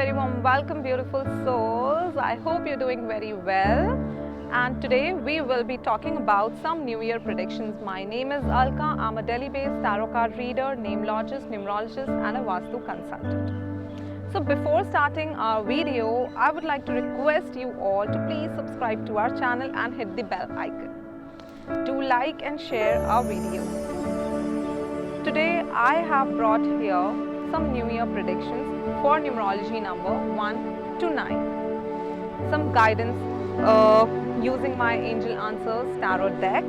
very warm welcome, beautiful souls. I hope you're doing very well. And today we will be talking about some New Year predictions. My name is Alka. I'm a Delhi-based tarot card reader, namelogist, numerologist, and a Vastu consultant. So before starting our video, I would like to request you all to please subscribe to our channel and hit the bell icon. Do like and share our video. Today I have brought here some New Year predictions for numerology number 1 to 9. Some guidance using my Angel Answers tarot deck.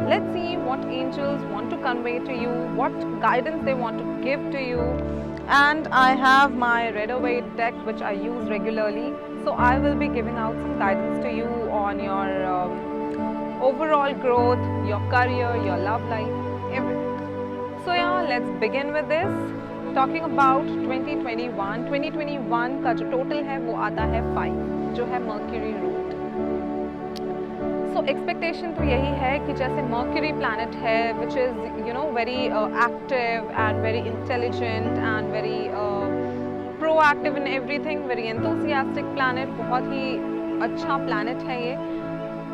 Let's see what angels want to convey to you, what guidance they want to give to you. And I have my Rider-Waite deck which I use regularly. So I will be giving out some guidance to you on your overall growth, your career, your love life, everything. So yeah, let's begin with this. Talking about 2021 का जो total है वो आता है 5, जो है mercury root. So expectation तो यही है कि जैसे मर्क्यूरी प्लैनेट है which is very active and very intelligent and very proactive in everything, very enthusiastic planet, बहुत ही अच्छा प्लैनेट है ये.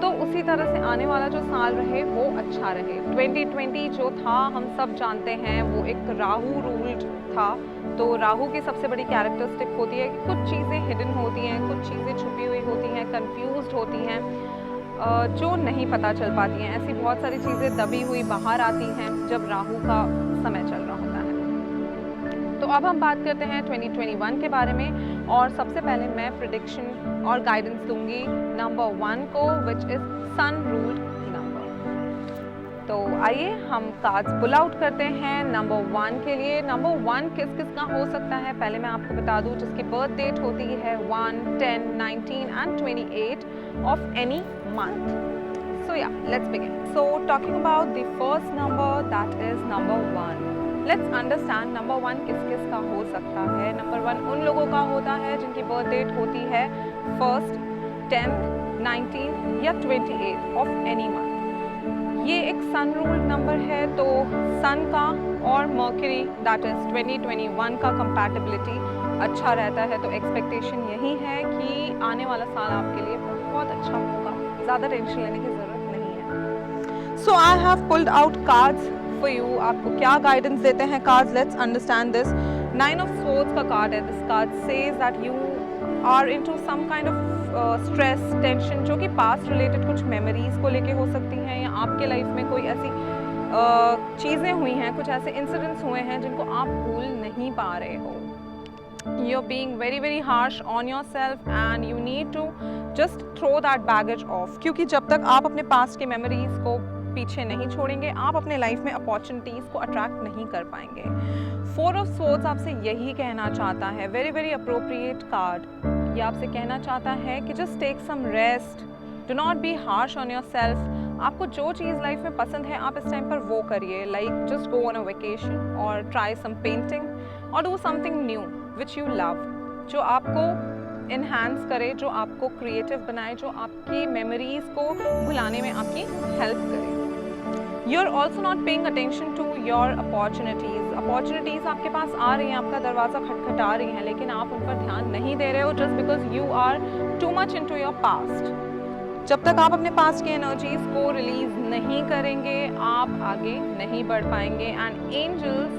तो उसी तरह से आने वाला जो साल रहे वो अच्छा रहे. 2020 जो था हम सब जानते हैं वो एक राहु रूल्ड था. तो राहु की सबसे बड़ी कैरेक्टरिस्टिक होती है कि कुछ चीज़ें हिडन होती हैं, कुछ चीज़ें छुपी हुई होती हैं, कंफ्यूज्ड होती हैं, जो नहीं पता चल पाती हैं. ऐसी बहुत सारी चीज़ें दबी हुई बाहर आती हैं जब राहु का समय चल रहा होता है. तो अब हम बात करते हैं 2021 के बारे में. और सबसे पहले मैं प्रेडिक्शन और गाइडेंस दूंगी नंबर 1 को, which is sun ruled number. तो आइए हम कार्ड्स पुल आउट करते हैं नंबर 1 के लिए. नंबर 1 किस किस का हो सकता है पहले मैं आपको बता दूं, जिसकी बर्थ डेट होती है 1, 10, 19 and 28 of any month. So yeah, let's begin. So talking about the first number, that is number 1. Let's understand number 1 किस किस का हो सकता है. नंबर 1 उन लोगों का होता है जिनकी बर्थ डेट होती है 1st, 10th, 19th या 28th ऑफ एनी मंथ. ये एक सन रूल्ड नंबर है, तो सन का और मर्क्यूरी दैट इज 2021 का कंपैटिबिलिटी अच्छा रहता है. तो एक्सपेक्टेशन यही है कि आने वाला साल आपके लिए बहुत अच्छा होगा, ज़्यादा टेंशन लेने की ज़रूरत नहीं है. So I have pulled out cards for you. आपको क्या गाइडेंस देते हैं cards, let's understand this. 9 of swords का कार्ड है. This card says that you are into some kind of stress, tension, जो कि पास्ट रिलेटेड कुछ मेमोरीज को लेके हो सकती हैं, या आपके लाइफ में कोई ऐसी चीज़ें हुई हैं, कुछ ऐसे इंसिडेंट्स हुए हैं जिनको आप भूल नहीं पा रहे हो. You're being very harsh on yourself and you need to just throw that baggage off. क्योंकि जब तक आप अपने पास्ट के मेमोरीज को पीछे नहीं छोड़ेंगे, आप अपने लाइफ में अपॉर्चुनिटीज़ को अट्रैक्ट नहीं कर पाएंगे. 4 ऑफ स्वॉर्ड्स आपसे यही कहना चाहता है, वेरी अप्रोप्रिएट कार्ड. ये आपसे कहना चाहता है कि just take some rest, do not be harsh on yourself. आपको जो चीज़ लाइफ में पसंद है आप इस टाइम पर वो करिए. Like just go on a vacation और ट्राई सम पेंटिंग और do something new which you love, जो आपको इन्हांस करे, जो आपको क्रिएटिव बनाए, जो आपकी मेमोरीज को भुलाने में आपकी हेल्प करे. You are also not paying attention to your opportunities. Opportunities आपके पास आ रही हैं, आपका दरवाज़ा खटखटा रही हैं, लेकिन आप उन पर ध्यान नहीं दे रहे हो just because you are too much into your past. जब तक आप अपने पास्ट की एनर्जीज को रिलीज नहीं करेंगे आप आगे नहीं बढ़ पाएंगे. And angels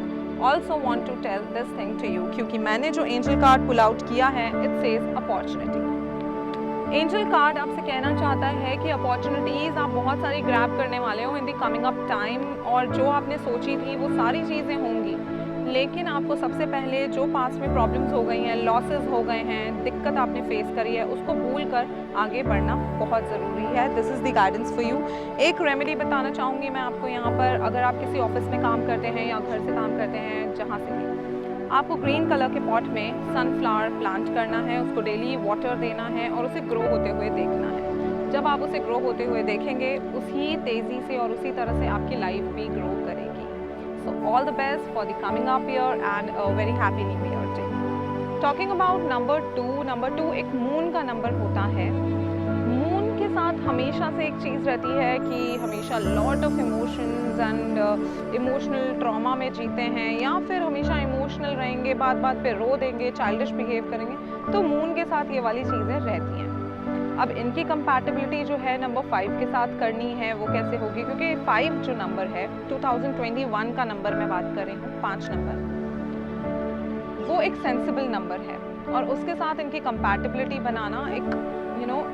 also want to tell this thing to you, क्योंकि मैंने जो एंजल कार्ड पुल आउट किया है it says opportunity. Angel card आपसे कहना चाहता है कि अपॉर्चुनिटीज़ आप बहुत सारी ग्रैब करने वाले हो in the coming up time, और जो आपने सोची थी वो सारी चीज़ें होंगी, लेकिन आपको सबसे पहले जो पास्ट में प्रॉब्लम्स हो गई हैं, लॉसेस हो गए हैं, दिक्कत आपने फेस करी है, उसको भूल कर आगे बढ़ना बहुत ज़रूरी है. This is the guidance for you. एक रेमेडी बताना चाहूँगी मैं आपको यहाँ पर. अगर आप किसी ऑफिस में काम करते हैं या घर से काम करते हैं, जहाँ से भी, आपको ग्रीन कलर के पॉट में सनफ्लावर प्लांट करना है, उसको डेली वाटर देना है और उसे ग्रो होते हुए देखना है. जब आप उसे ग्रो होते हुए देखेंगे, उसी तेज़ी से और उसी तरह से आपकी लाइफ भी ग्रो करेगी. So all the best for the coming up year and a very happy new year day. Talking about number 2 एक मून का नंबर होता है. मून इनके साथ हमेशा से एक चीज़ रहती है कि हमेशा lot of emotions and emotional trauma में जीते हैं, या फिर हमेशा इमोशनल रहेंगे, बात बात पे रो देंगे, चाइल्डिश बिहेव करेंगे। तो मून के साथ ये वाली चीज़ें रहती हैं। अब इनकी कंपैटिबिलिटी जो है नंबर 5 के साथ करनी है, वो कैसे होगी? क्योंकि 5 जो नंबर है 2021 का नंबर मैं बात कर रही हूँ, 5 नंबर, वो एक सेंसिबल नंबर है और उसके साथ इनकी कंपैटिबिलिटी बनाना एक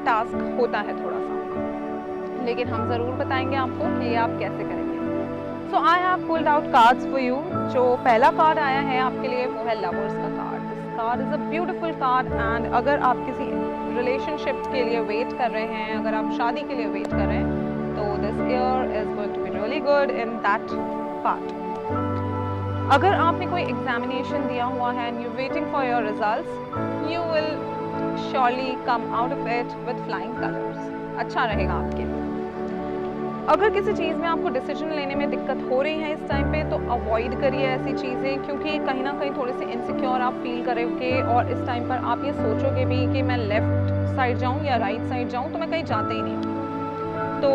टास्क होता है थोड़ा सा, लेकिन हम ज़रूर बताएंगे आपको कि ये आप कैसे करेंगे। So I have pulled out cards for you. जो पहला कार्ड आया है आपके लिए वो है लवर्स का card. This card is a beautiful card and अगर आप किसी रिलेशनशिप के लिए वेट कर रहे हैं, अगर आप शादी के लिए वेट कर रहे हैं, तो this year is going to be really good in that part. अगर आपने कोई एग्जामिनेशन दिया हुआ है and you waiting for your results, you will surely come out of it with flying colours. अच्छा रहेगा आपके लिए। अगर किसी चीज़ में आपको डिसीजन लेने में दिक्कत हो रही है इस टाइम पे, तो अवॉइड करिए ऐसी चीज़ें, क्योंकि कहीं ना कहीं थोड़े से इनसिक्योर आप फील करोगे और इस टाइम पर आप ये सोचोगे भी कि मैं लेफ्ट साइड जाऊँ या राइट साइड जाऊँ, तो मैं कहीं जाते ही नहीं हूँ। तो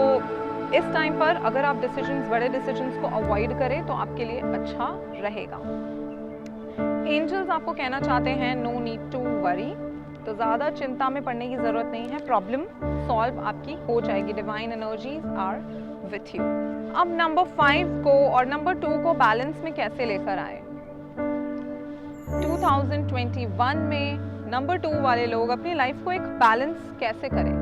इस टाइम पर अगर आप डिसीजंस, बड़े डिसीजंस को अवॉइड करें तो आपके लिए अच्छा रहेगा। एंजल्स आपको कहना चाहते हैं नो नीड टू वरी, तो ज़्यादा चिंता में पड़ने की ज़रूरत नहीं है, प्रॉब्लम सॉल्व आपकी हो जाएगी। Divine energies are with you. अब नंबर 5 को और नंबर 2 को बैलेंस में कैसे लेकर आए? 2021 में नंबर 2 वाले लोग अपनी लाइफ को एक बैलेंस कैसे करें,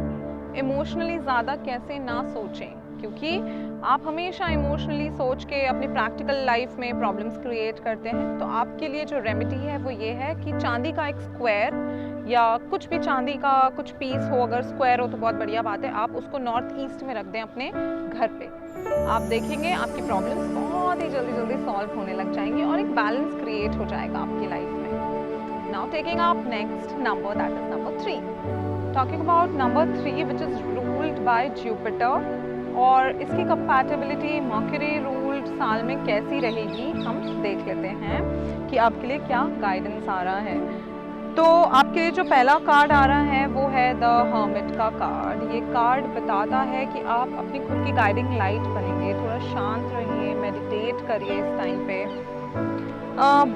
इमोशनली ज़्यादा कैसे ना सोचें, क्योंकि आप हमेशा इमोशनली सोच के अपनी प्रैक्टिकल लाइफ में प्रॉब्लम्स क्रिएट करते हैं। तो आपके लिए जो रेमेडी है वो ये है कि चांदी का एक स्क्वायर या कुछ भी चांदी का कुछ पीस हो, अगर स्क्वायर हो तो बहुत बढ़िया बात है, आप उसको नॉर्थ ईस्ट में रख दें अपने घर पे। आप देखेंगे आपकी प्रॉब्लम्स बहुत ही जल्दी जल्दी सॉल्व होने लग जाएंगी और एक बैलेंस क्रिएट हो जाएगा आपकी लाइफ में। Now taking up next number, that is number 3। Talking about number 3 which is ruled by Jupiter, और इसकी कंपैटिबिलिटी मर्क्यूरी रूल्ड साल में कैसी रहेगी हम देख लेते हैं कि आपके लिए क्या गाइडेंस आ रहा है। तो आपके लिए जो पहला कार्ड आ रहा है वो है द हर्मिट का कार्ड। ये कार्ड बताता है कि आप अपनी खुद की गाइडिंग लाइट बनेंगे, थोड़ा शांत रहिए, मेडिटेट करिए इस टाइम पे।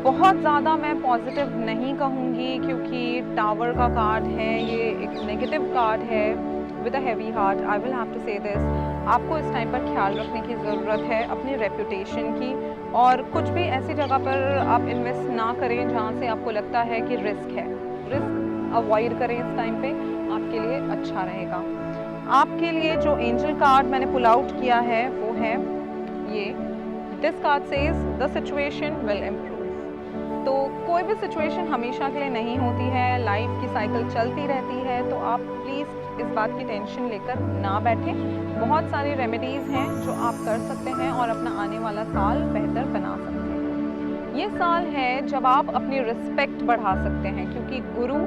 बहुत ज़्यादा मैं पॉजिटिव नहीं कहूँगी क्योंकि टावर का कार्ड है, ये एक नेगेटिव कार्ड है with a heavy heart. I will have to say this, आपको इस टाइम पर ख्याल रखने की ज़रूरत है अपनी रेपुटेशन की, और कुछ भी ऐसी जगह पर आप इन्वेस्ट ना करें जहाँ से आपको लगता है कि रिस्क है। रिस्क अवॉइड करें इस टाइम पे, आपके लिए अच्छा रहेगा। आपके लिए जो एंजल कार्ड मैंने पुल आउट किया है वो है ये, this card says the situation will improve. तो कोई भी सिचुएशन हमेशा के लिए नहीं होती है, लाइफ की साइकिल चलती रहती है, तो आप प्लीज़ इस बात की टेंशन लेकर ना बैठें। बहुत सारी रेमेडीज़ हैं जो आप कर सकते हैं और अपना आने वाला साल बेहतर बना सकते हैं। ये साल है जब आप अपनी रिस्पेक्ट बढ़ा सकते हैं, क्योंकि गुरु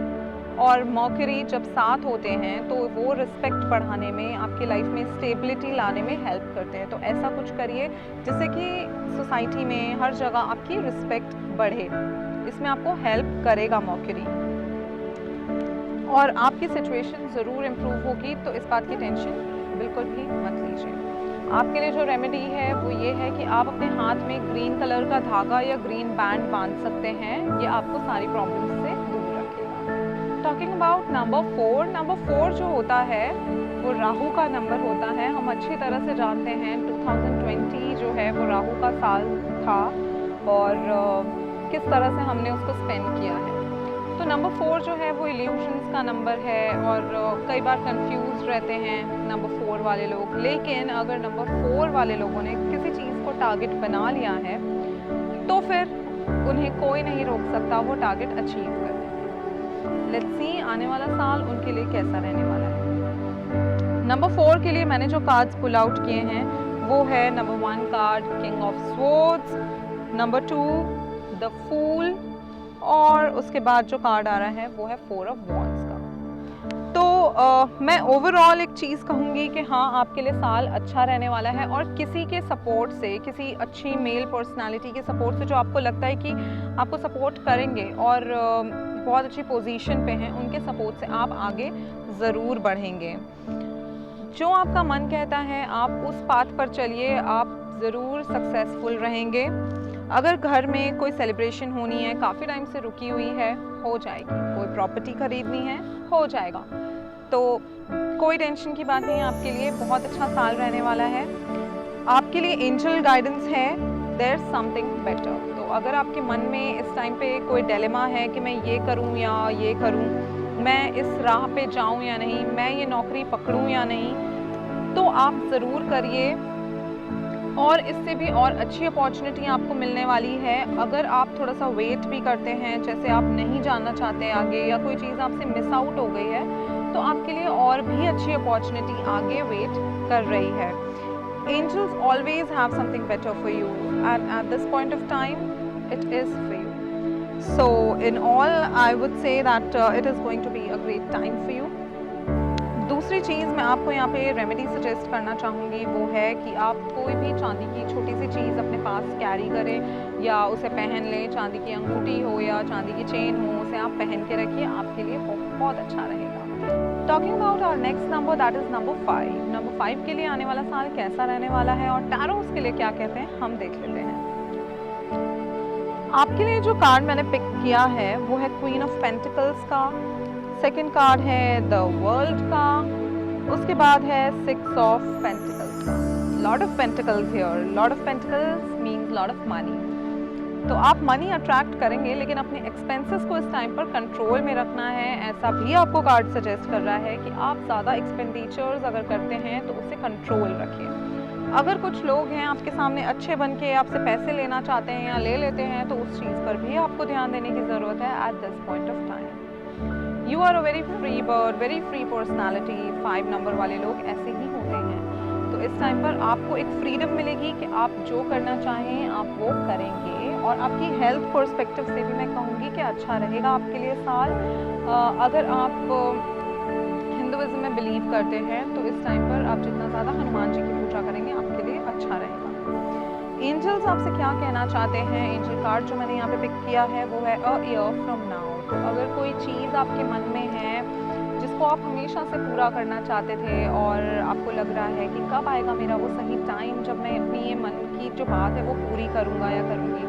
और मर्क्यूरी जब साथ होते हैं तो वो रिस्पेक्ट बढ़ाने में, आपकी लाइफ में स्टेबिलिटी लाने में हेल्प करते हैं। तो ऐसा कुछ करिए जिससे कि सोसाइटी में हर जगह आपकी रिस्पेक्ट बढ़े, इसमें आपको हेल्प करेगा मर्क्यूरी, और आपकी सिचुएशन ज़रूर इम्प्रूव होगी। तो इस बात की टेंशन बिल्कुल भी मत लीजिए। आपके लिए जो रेमेडी है वो ये है कि आप अपने हाथ में ग्रीन कलर का धागा या ग्रीन बैंड बांध सकते हैं, ये आपको सारी प्रॉब्लम्स से दूर रखेगा। टॉकिंग अबाउट नंबर 4, नंबर 4 जो होता है वो राहु का नंबर होता है। हम अच्छी तरह से जानते हैं 2020 जो है वो राहु का साल था और किस तरह से हमने उसको स्पेंड किया है। तो नंबर 4 जो है वो इल्यूशंस का नंबर है और कई बार कंफ्यूज रहते हैं नंबर 4 वाले लोग। लेकिन अगर नंबर 4 वाले लोगों ने किसी चीज़ को टारगेट बना लिया है तो फिर उन्हें कोई नहीं रोक सकता वो टारगेट अचीव करने में। लेट्स सी आने वाला साल उनके लिए कैसा रहने वाला है। नंबर 4 के लिए मैंने जो कार्ड्स पुल आउट किए हैं वो है number 1 card king of swords, number 2 the fool, और उसके बाद जो कार्ड आ रहा है वो है 4 ऑफ वॉन्ड्स का। तो मैं ओवरऑल एक चीज़ कहूँगी कि हाँ आपके लिए साल अच्छा रहने वाला है, और किसी के सपोर्ट से, किसी अच्छी मेल पर्सनालिटी के सपोर्ट से जो आपको लगता है कि आपको सपोर्ट करेंगे और बहुत अच्छी पोजीशन पे हैं, उनके सपोर्ट से आप आगे ज़रूर बढ़ेंगे। जो आपका मन कहता है आप उस पाथ पर चलिए, आप ज़रूर सक्सेसफुल रहेंगे। अगर घर में कोई सेलिब्रेशन होनी है, काफ़ी टाइम से रुकी हुई है, हो जाएगी। कोई प्रॉपर्टी खरीदनी है, हो जाएगा। तो कोई टेंशन की बात नहीं है, आपके लिए बहुत अच्छा साल रहने वाला है। आपके लिए एंजल गाइडेंस है, देयर समथिंग बेटर। तो अगर आपके मन में इस टाइम पे कोई डिलेमा है कि मैं ये करूं या ये करूं, मैं इस राह पे जाऊं या नहीं, मैं ये नौकरी पकड़ूं या नहीं, तो आप ज़रूर करिए और इससे भी और अच्छी अपॉर्चुनिटी आपको मिलने वाली है। अगर आप थोड़ा सा वेट भी करते हैं, जैसे आप नहीं जानना चाहते आगे या कोई चीज़ आपसे मिस आउट हो गई है, तो आपके लिए और भी अच्छी अपॉर्चुनिटी आगे वेट कर रही है। Angels always have something better for you, and at this point of time, it is for you. So, in all, I would say that it is going to be a great time for you. दूसरी चीज़ मैं आपको यहाँ पे remedy suggest करना चाहूँगी, वो है कि आप कोई भी चांदी की छोटी सी चीज़ अपने पास कैरी करें या उसे पहन लें। चांदी की अंगूठी हो या चांदी की चेन हो, उसे आप पहन के रखिए, आपके लिए बहुत अच्छा रहेगा। Talking about our next number, that is number 5। Number 5 के लिए आने वाला साल कैसा रहने वाला है और टैरो उसके लिए क्या कहते हैं, हम देख लेते हैं। आपके लिए जो कार्ड मैंने पिक किया है वो है क्वीन ऑफ पेंटिकल्स का, सेकंड कार्ड है द वर्ल्ड का, उसके बाद है 6 ऑफ पेंटिकल्स का। Lord of pentacles here, Lord of pentacles means Lord of money. तो आप मनी अट्रैक्ट करेंगे, लेकिन अपने एक्सपेंसेस को इस टाइम पर कंट्रोल में रखना है। ऐसा भी आपको कार्ड सजेस्ट कर रहा है कि आप ज़्यादा एक्सपेंडिचर्स अगर करते हैं तो उसे कंट्रोल रखिए। अगर कुछ लोग हैं आपके सामने अच्छे बन के आपसे पैसे लेना चाहते हैं या ले लेते हैं, तो उस चीज़ पर भी आपको ध्यान देने की ज़रूरत है at this point of time. You are a very free bird, very free personality. 5 number वाले लोग ऐसे ही होते हैं। तो इस टाइम पर आपको एक फ्रीडम मिलेगी कि आप जो करना चाहें आप वो करेंगे, और आपकी हेल्थ पर्सपेक्टिव से भी मैं कहूँगी कि अच्छा रहेगा आपके लिए साल। अगर आप हिंदुइज्म में बिलीव करते हैं तो इस टाइम पर आप जितना ज़्यादा हनुमान जी की पूजा करेंगे आपके लिए अच्छा रहेगा। एंजल्स आपसे क्या कहना चाहते हैं, एंजल कार्ड जो मैंने यहाँ पे पिक किया है वो है अ ईयर फ्रॉम नाउ। तो अगर कोई चीज़ आपके मन में है जिसको आप हमेशा से पूरा करना चाहते थे और आपको लग रहा है कि कब आएगा मेरा वो सही टाइम जब मैं अपनी ये मन की जो बात है वो पूरी करूँगा या करूँगी,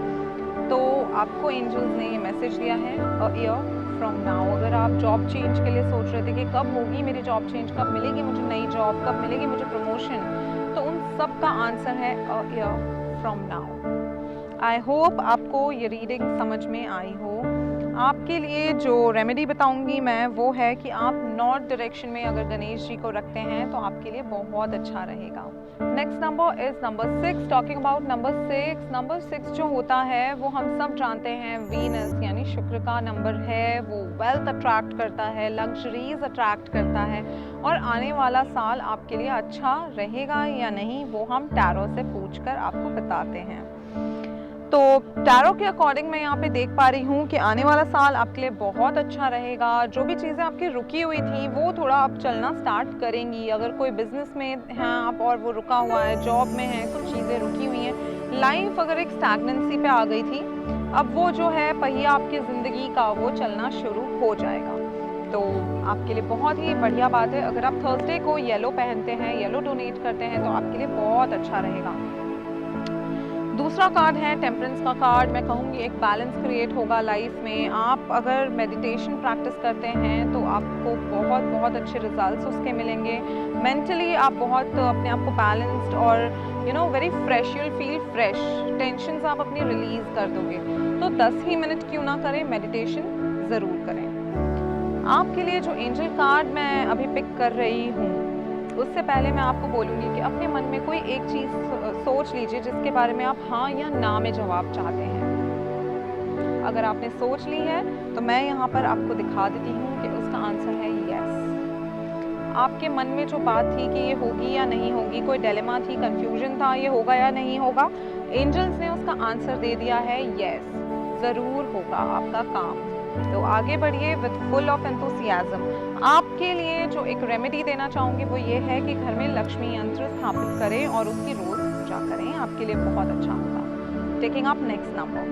तो आपको एंजल्स ने ये मैसेज दिया है अ ईयर फ्रॉम नाउ। अगर आप जॉब चेंज के लिए सोच रहे थे कि कब होगी मेरी जॉब चेंज, कब मिलेगी मुझे नई जॉब, कब मिलेगी मुझे प्रमोशन, तो उन सब का आंसर है a year from now. I hope आपको ये रीडिंग समझ में आई हो। आपके लिए जो रेमेडी बताऊंगी मैं वो है कि आप नॉर्थ डायरेक्शन में अगर गणेश जी को रखते हैं तो आपके लिए बहुत अच्छा रहेगा। Next number is number 6। Talking about number 6, number 6 जो होता है वो हम सब जानते हैं वीनस यानी शुक्र का नंबर है। वो वेल्थ अट्रैक्ट करता है, लग्जरीज अट्रैक्ट करता है, और आने वाला साल आपके लिए अच्छा रहेगा या नहीं वो हम टैरो से पूछकर आपको बताते हैं। तो टैरो के अकॉर्डिंग मैं यहाँ पे देख पा रही हूँ कि आने वाला साल आपके लिए बहुत अच्छा रहेगा। जो भी चीज़ें आपकी रुकी हुई थी वो थोड़ा अब चलना स्टार्ट करेंगी। अगर कोई बिजनेस में हैं आप और वो रुका हुआ है, जॉब में है, कुछ चीज़ें रुकी हुई हैं, लाइफ अगर एक स्टैग्नेंसी पे आ गई थी, अब वो जो है पहिया आपकी ज़िंदगी का वो चलना शुरू हो जाएगा। तो आपके लिए बहुत ही बढ़िया बात है। अगर आप थर्सडे को येलो पहनते हैं, येलो डोनेट करते हैं, तो आपके लिए बहुत अच्छा रहेगा। दूसरा कार्ड है टेम्परेंस का कार्ड। मैं कहूँगी एक बैलेंस क्रिएट होगा लाइफ में। आप अगर मेडिटेशन प्रैक्टिस करते हैं तो आपको बहुत बहुत अच्छे रिजल्ट्स उसके मिलेंगे। मेंटली आप बहुत अपने आप को बैलेंस्ड और very fresh, you will feel fresh. Tensions आप अपनी रिलीज कर दोगे। तो 10 ही मिनट क्यों ना करें, मेडिटेशन ज़रूर करें। आपके लिए जो एंजल कार्ड मैं अभी पिक कर रही हूँ उससे पहले मैं आपको बोलूँगी कि अपने मन में कोई एक चीज़ सोच लीजिए जिसके बारे में आप हाँ या ना में जवाब चाहते हैं। अगर आपने सोच ली है तो मैं यहाँ पर आपको दिखा देती हूँ कि उसका आंसर है यस। आपके मन में जो बात थी कि ये होगी या नहीं होगी, कोई डिलेमा थी, कंफ्यूजन था, ये होगा या नहीं होगा, एंजल्स ने उसका आंसर दे दिया है यस, ज़रूर होगा आपका काम। तो आगे बढ़िए विद फुल ऑफ एंथुसियाज्म। आपके लिए जो एक रेमेडी देना चाहूँगी वो ये है कि घर में लक्ष्मी यंत्र स्थापित करें और उसकी रोज़ पूजा करें, आपके लिए बहुत अच्छा होगा। Taking up next number,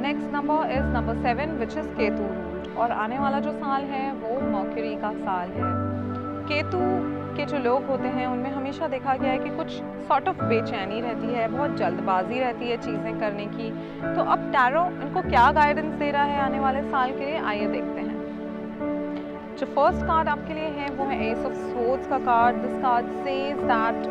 next number is number 7 which is Ketu. और आने वाला जो साल है वो मर्क्यूरी का साल है। केतु के जो लोग होते हैं उनमें हमेशा देखा गया है कि कुछ सॉर्ट ऑफ बेचैनी रहती है, बहुत जल्दबाजी रहती है चीज़ें करने की। तो अब टैरो इनको क्या गाइडेंस दे रहा है आने वाले साल के लिए, आइए देखते हैं। जो फर्स्ट कार्ड आपके लिए है वो है एस ऑफ स्वॉर्ड्स का card. This card says that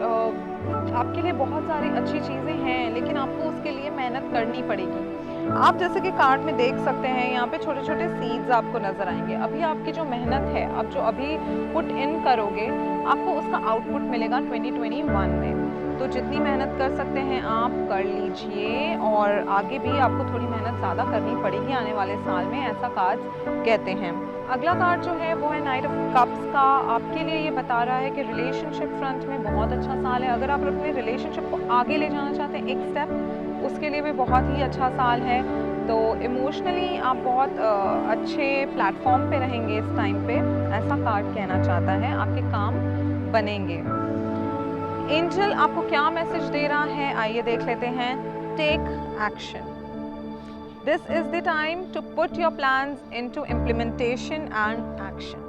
आपके लिए बहुत सारी अच्छी चीज़ें हैं, लेकिन आपको उसके लिए मेहनत करनी पड़ेगी। आप जैसे कि कार्ड में देख सकते हैं, यहाँ पे छोटे छोटे सीड्स आपको नजर आएंगे। अभी आपकी जो मेहनत है, आप जो अभी पुट इन करोगे, आपको उसका आउटपुट मिलेगा 2021 में। तो जितनी मेहनत कर सकते हैं आप कर लीजिए, और आगे भी आपको थोड़ी मेहनत ज़्यादा करनी पड़ेगी आने वाले साल में, ऐसा कार्ड कहते हैं। अगला कार्ड जो है वो है नाइट ऑफ कप्स का। आपके लिए ये बता रहा है कि रिलेशनशिप फ्रंट में बहुत अच्छा साल है। अगर आप अपने रिलेशनशिप को आगे ले जाना चाहते हैं एक स्टेप, उसके लिए भी बहुत ही अच्छा साल है। तो इमोशनली आप बहुत अच्छे प्लेटफॉर्म पे रहेंगे इस टाइम पे, ऐसा कार्ड कहना चाहता है। आपके काम बनेंगे। एंजल आपको क्या मैसेज दे रहा है, आइए देख लेते हैं। Take action. This is the time to put your plans into implementation and action.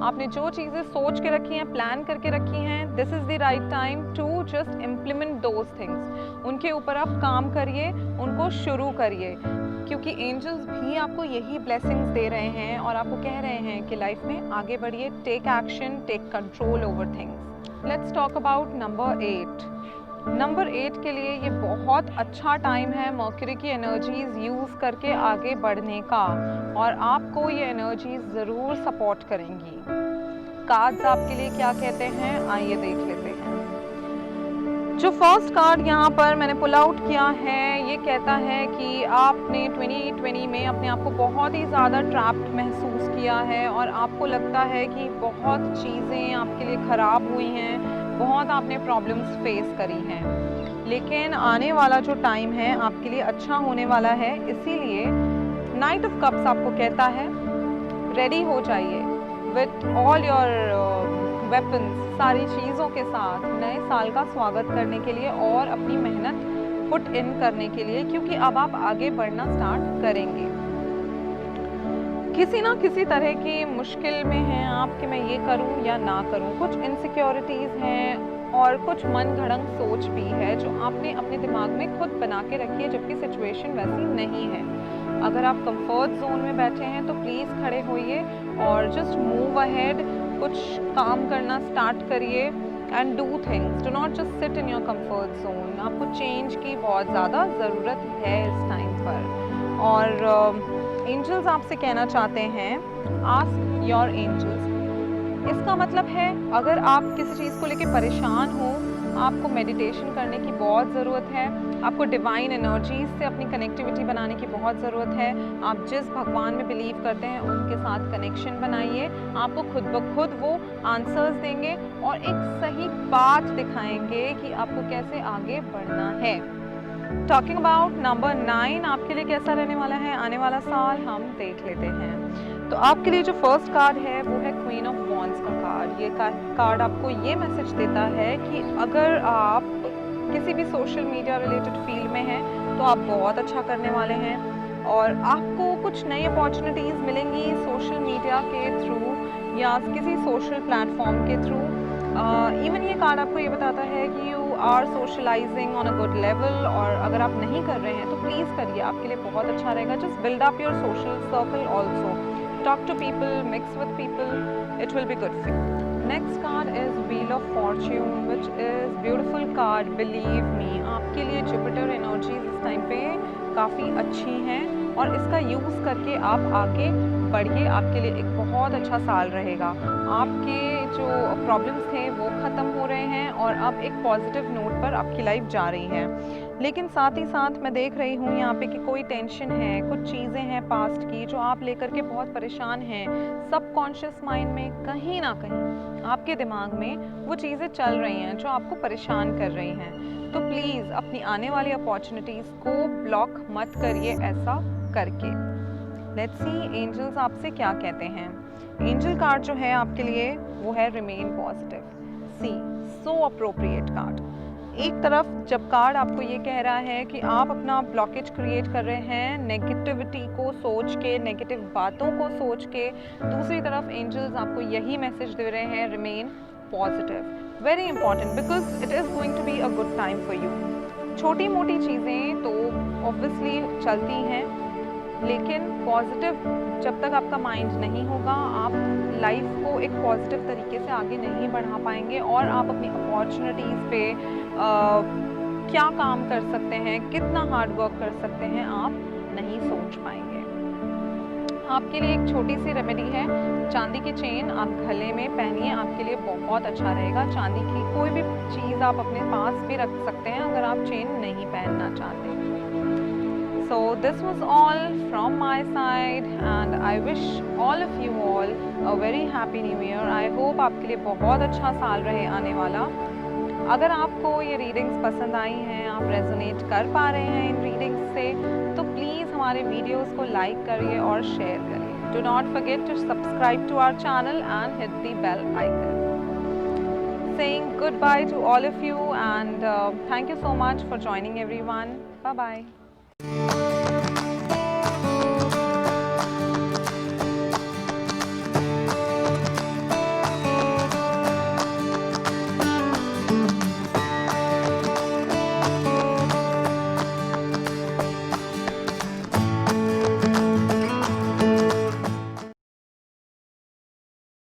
आपने जो चीज़ें सोच के रखी हैं, प्लान करके रखी हैं, this is the right time to just implement those things. उनके ऊपर आप काम करिए, उनको शुरू करिए, क्योंकि एंजल्स भी आपको यही ब्लेसिंग्स दे रहे हैं और आपको कह रहे हैं कि लाइफ में आगे बढ़िए, take action, take control over things. Let's talk about number 8। Number 8 के लिए ये बहुत अच्छा टाइम है मर्क्यूरी की एनर्जीज यूज़ करके आगे बढ़ने का, और आपको ये एनर्जीज ज़रूर सपोर्ट करेंगी। कार्ड्स आपके लिए क्या कहते हैं, आइए देख लेते हैं। जो फर्स्ट कार्ड यहाँ पर मैंने पुल आउट किया है, ये कहता है कि आपने 2020 में अपने आप को बहुत ही ज़्यादा ट्रैप्ड महसूस किया है, और आपको लगता है कि बहुत चीज़ें आपके लिए ख़राब हुई हैं, बहुत आपने प्रॉब्लम्स फेस करी हैं। लेकिन आने वाला जो टाइम है आपके लिए अच्छा होने वाला है। इसीलिए नाइट ऑफ कप्स आपको कहता है रेडी हो जाइए विथ ऑल योर वेपन्स, सारी चीज़ों के साथ नए साल का स्वागत करने के लिए और अपनी मेहनत पुट इन करने के लिए, क्योंकि अब आप आगे बढ़ना स्टार्ट करेंगे। किसी ना किसी तरह की मुश्किल में हैं आप कि मैं ये करूं या ना करूं, कुछ इनसिक्योरिटीज़ हैं और कुछ मन घड़ंग सोच भी है जो आपने अपने दिमाग में खुद बना के रखी है, जबकि सिचुएशन वैसी नहीं है। अगर आप कंफर्ट जोन में बैठे हैं तो प्लीज़ खड़े होइए और जस्ट मूव अहेड, कुछ काम करना स्टार्ट करिए and do things, do not just sit in your comfort zone. आपको चेंज की बहुत ज़्यादा ज़रूरत है इस टाइम पर। और एंजल्स आपसे कहना चाहते हैं, आस्क योर एंजल्स। इसका मतलब है अगर आप किसी चीज़ को लेके परेशान हो, आपको मेडिटेशन करने की बहुत ज़रूरत है, आपको डिवाइन एनर्जीज से अपनी कनेक्टिविटी बनाने की बहुत ज़रूरत है। आप जिस भगवान में बिलीव करते हैं उनके साथ कनेक्शन बनाइए, आपको खुद ब खुद वो आंसर्स देंगे और एक सही बात दिखाएंगे कि आपको कैसे आगे बढ़ना है। टॉकिंग अबाउट नंबर 9, आपके लिए कैसा रहने वाला है आने वाला साल, हम देख लेते हैं। तो आपके लिए जो फर्स्ट कार्ड है वो है क्वीन ऑफ वॉन्ड्स का कार्ड। ये कार्ड आपको ये मैसेज देता है कि अगर आप किसी भी सोशल मीडिया रिलेटेड फील्ड में हैं तो आप बहुत अच्छा करने वाले हैं, और आपको कुछ नई अपॉर्चुनिटीज़ मिलेंगी सोशल मीडिया के थ्रू या किसी सोशल प्लेटफॉर्म के थ्रू। इवन ये कार्ड आपको ये बताता है कि you are socialising on a good level, और अगर आप नहीं कर रहे हैं तो प्लीज़ करिए, आपके लिए बहुत अच्छा रहेगा। Just build up your social circle also, talk to people, mix with people, it will be good for you. Next card is wheel of fortune which is beautiful card, believe me. आपके लिए Jupiter energies इस time पे काफ़ी अच्छी हैं और इसका use करके आप आगे बढ़िए, आपके लिए एक बहुत अच्छा साल रहेगा। आपके जो प्रॉब्लम्स थे वो ख़त्म हो रहे हैं और अब एक पॉजिटिव नोट पर आपकी लाइफ जा रही है। लेकिन साथ ही साथ मैं देख रही हूँ यहाँ पे कि कोई टेंशन है, कुछ चीज़ें हैं पास्ट की जो आप लेकर के बहुत परेशान हैं। सबकॉन्शियस माइंड में कहीं ना कहीं आपके दिमाग में वो चीज़ें चल रही हैं जो आपको परेशान कर रही हैं। तो प्लीज़ अपनी आने वाली अपॉर्चुनिटीज़ को ब्लॉक मत करिए ऐसा करके। लेट्स सी एंजल्स आपसे क्या कहते हैं। एंजल कार्ड जो है आपके लिए वो है रिमेन पॉजिटिव। सी सो अप्रोप्रिएट कार्ड। एक तरफ जब कार्ड आपको ये कह रहा है कि आप अपना ब्लॉकेज क्रिएट कर रहे हैं नेगेटिविटी को सोच के, नेगेटिव बातों को सोच के, दूसरी तरफ एंजल्स आपको यही मैसेज दे रहे हैं, remain positive, very important, because it is going to be a good time for you. छोटी मोटी चीज़ें तो ऑब्वियसली चलती हैं, लेकिन पॉजिटिव जब तक आपका माइंड नहीं होगा, आप लाइफ को एक पॉजिटिव तरीके से आगे नहीं बढ़ा पाएंगे, और आप अपनी अपॉर्चुनिटीज़ पे क्या काम कर सकते हैं, कितना हार्ड वर्क कर सकते हैं, आप नहीं सोच पाएंगे। आपके लिए एक छोटी सी रेमेडी है, चांदी की चेन आप गले में पहनिए, आपके लिए बहुत अच्छा रहेगा। चांदी की कोई भी चीज़ आप अपने पास भी रख सकते हैं अगर आप चेन नहीं पहनना चाहते। So this was all from my side and I wish all of you all a very happy new year. I hope आपके लिए बहुत अच्छा साल रहे आने वाला। अगर आपको ये रीडिंग्स पसंद आई हैं, आप रेजोनेट कर पा रहे हैं इन रीडिंग्स से, तो प्लीज़ हमारे वीडियोस को लाइक करिए और शेयर करिए। Do not forget to subscribe to our channel and hit the bell icon. Saying goodbye to all of you and thank you so much for joining everyone. Bye bye.